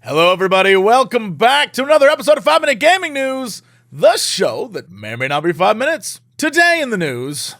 Hello, everybody. Welcome back to another episode of 5 Minute Gaming News, the show that may or may not be 5 minutes. Today in the news,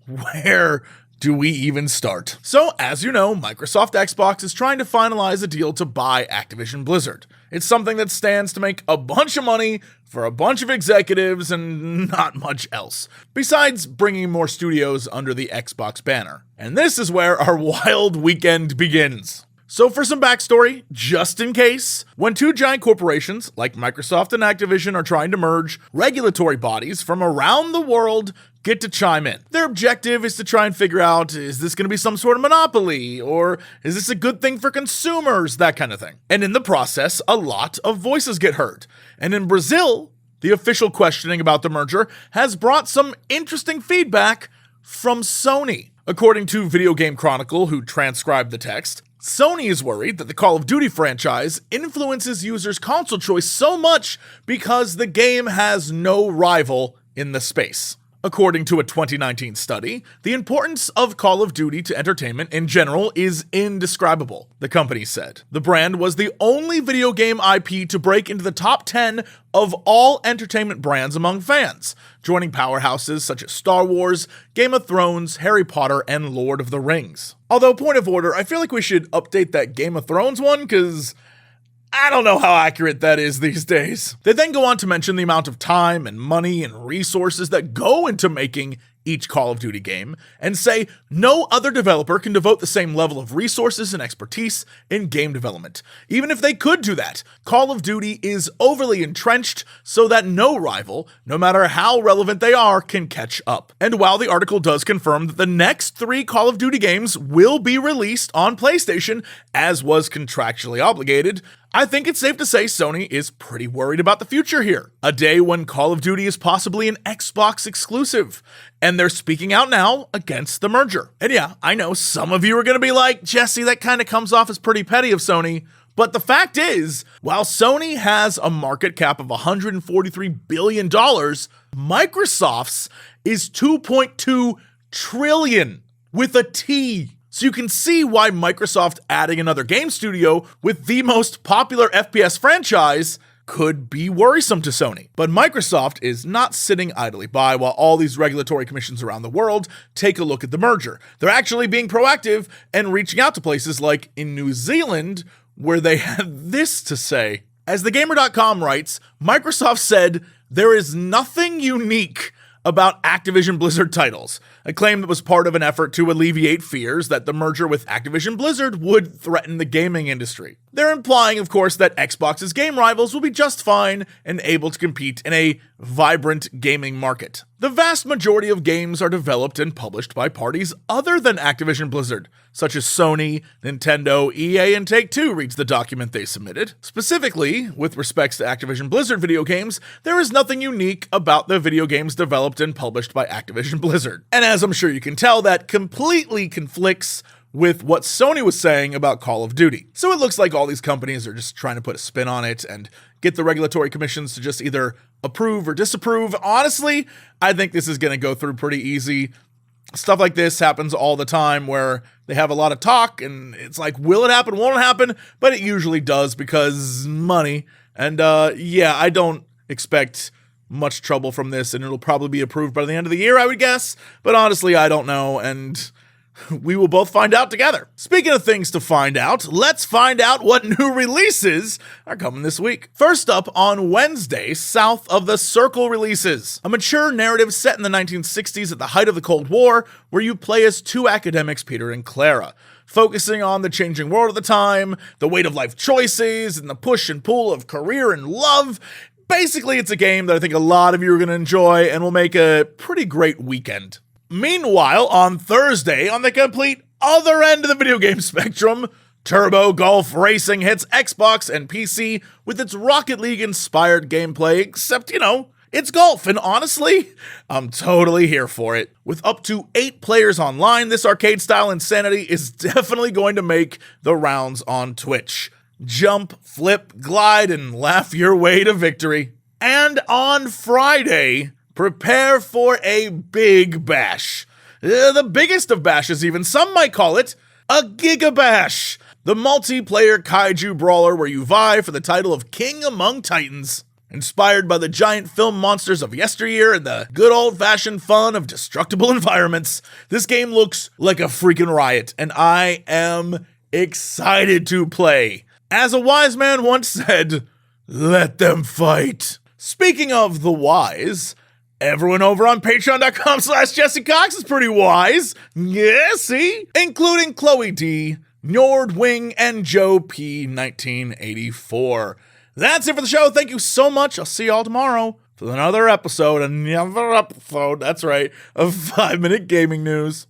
where do we even start? So, as you know, Microsoft Xbox is trying to finalize a deal to buy Activision Blizzard. It's something that stands to make a bunch of money for a bunch of executives and not much else, besides bringing more studios under the Xbox banner. And this is where our wild weekend begins. So for some backstory, just in case, when two giant corporations like Microsoft and Activision are trying to merge, regulatory bodies from around the world get to chime in. Their objective is to try and figure out, is this going to be some sort of monopoly, or is this a good thing for consumers, that kind of thing. And in the process, a lot of voices get heard. And in Brazil, the official questioning about the merger has brought some interesting feedback from Sony. According to Video Game Chronicle, who transcribed the text, Sony is worried that the Call of Duty franchise influences users' console choice so much because the game has no rival in the space. According to a 2019 study, the importance of Call of Duty to entertainment in general is indescribable, the company said. The brand was the only video game IP to break into the top 10 of all entertainment brands among fans, joining powerhouses such as Star Wars, Game of Thrones, Harry Potter, and Lord of the Rings. Although, point of order, I feel like we should update that Game of Thrones one, because I don't know how accurate that is these days. They then go on to mention the amount of time and money and resources that go into making each Call of Duty game, and say no other developer can devote the same level of resources and expertise in game development. Even if they could do that, Call of Duty is overly entrenched so that no rival, no matter how relevant they are, can catch up. And while the article does confirm that the next 3 Call of Duty games will be released on PlayStation, as was contractually obligated, I think it's safe to say Sony is pretty worried about the future here. A day when Call of Duty is possibly an Xbox exclusive, and they're speaking out now against the merger. And yeah, I know some of you are going to be like, Jesse, that kind of comes off as pretty petty of Sony. But the fact is, while Sony has a market cap of $143 billion, Microsoft's is $2.2 trillion with a T. So you can see why Microsoft adding another game studio with the most popular FPS franchise could be worrisome to Sony. But Microsoft is not sitting idly by while all these regulatory commissions around the world take a look at the merger. They're actually being proactive and reaching out to places like in New Zealand, where they had this to say. As TheGamer.com writes, Microsoft said, "There is nothing unique about Activision Blizzard titles," a claim that was part of an effort to alleviate fears that the merger with Activision Blizzard would threaten the gaming industry. They're implying, of course, that Xbox's game rivals will be just fine and able to compete in a vibrant gaming market. The vast majority of games are developed and published by parties other than Activision Blizzard, such as Sony, Nintendo, EA, and Take-Two, reads the document they submitted. Specifically, with respects to Activision Blizzard video games, there is nothing unique about the video games developed and published by Activision Blizzard. And as I'm sure you can tell, that completely conflicts with what Sony was saying about Call of Duty. So it looks like all these companies are just trying to put a spin on it and get the regulatory commissions to just either approve or disapprove. Honestly, I think this is going to go through pretty easy. Stuff like this happens all the time where they have a lot of talk and it's like, will it happen, won't it happen? But it usually does because money. And yeah, I don't expect much trouble from this, and it'll probably be approved by the end of the year, I would guess. But honestly, I don't know, and we will both find out together. Speaking of things to find out, let's find out what new releases are coming this week. First up, on Wednesday, South of the Circle releases, a mature narrative set in the 1960s at the height of the Cold War, where you play as 2 academics, Peter and Clara, focusing on the changing world at the time, the weight of life choices, and the push and pull of career and love. Basically, it's a game that I think a lot of you are going to enjoy and will make a pretty great weekend. Meanwhile, on Thursday, on the complete other end of the video game spectrum, Turbo Golf Racing hits Xbox and PC with its Rocket League-inspired gameplay, except, it's golf, and honestly, I'm totally here for it. With up to 8 players online, this arcade-style insanity is definitely going to make the rounds on Twitch. Jump, flip, glide, and laugh your way to victory. And on Friday, prepare for a big bash. The biggest of bashes even. Some might call it a Giga Bash. the multiplayer kaiju brawler where you vie for the title of King Among Titans. Inspired by the giant film monsters of yesteryear and the good old-fashioned fun of destructible environments, this game looks like a freaking riot, and I am excited to play. As a wise man once said, let them fight. Speaking of the wise, everyone over on patreon.com/Jesse Cox is pretty wise. Yeah, see? Including Chloe D, Nordwing, and Joe P. 1984. That's it for the show. Thank you so much. I'll see y'all tomorrow for another episode. That's right, of 5 Minute Gaming News.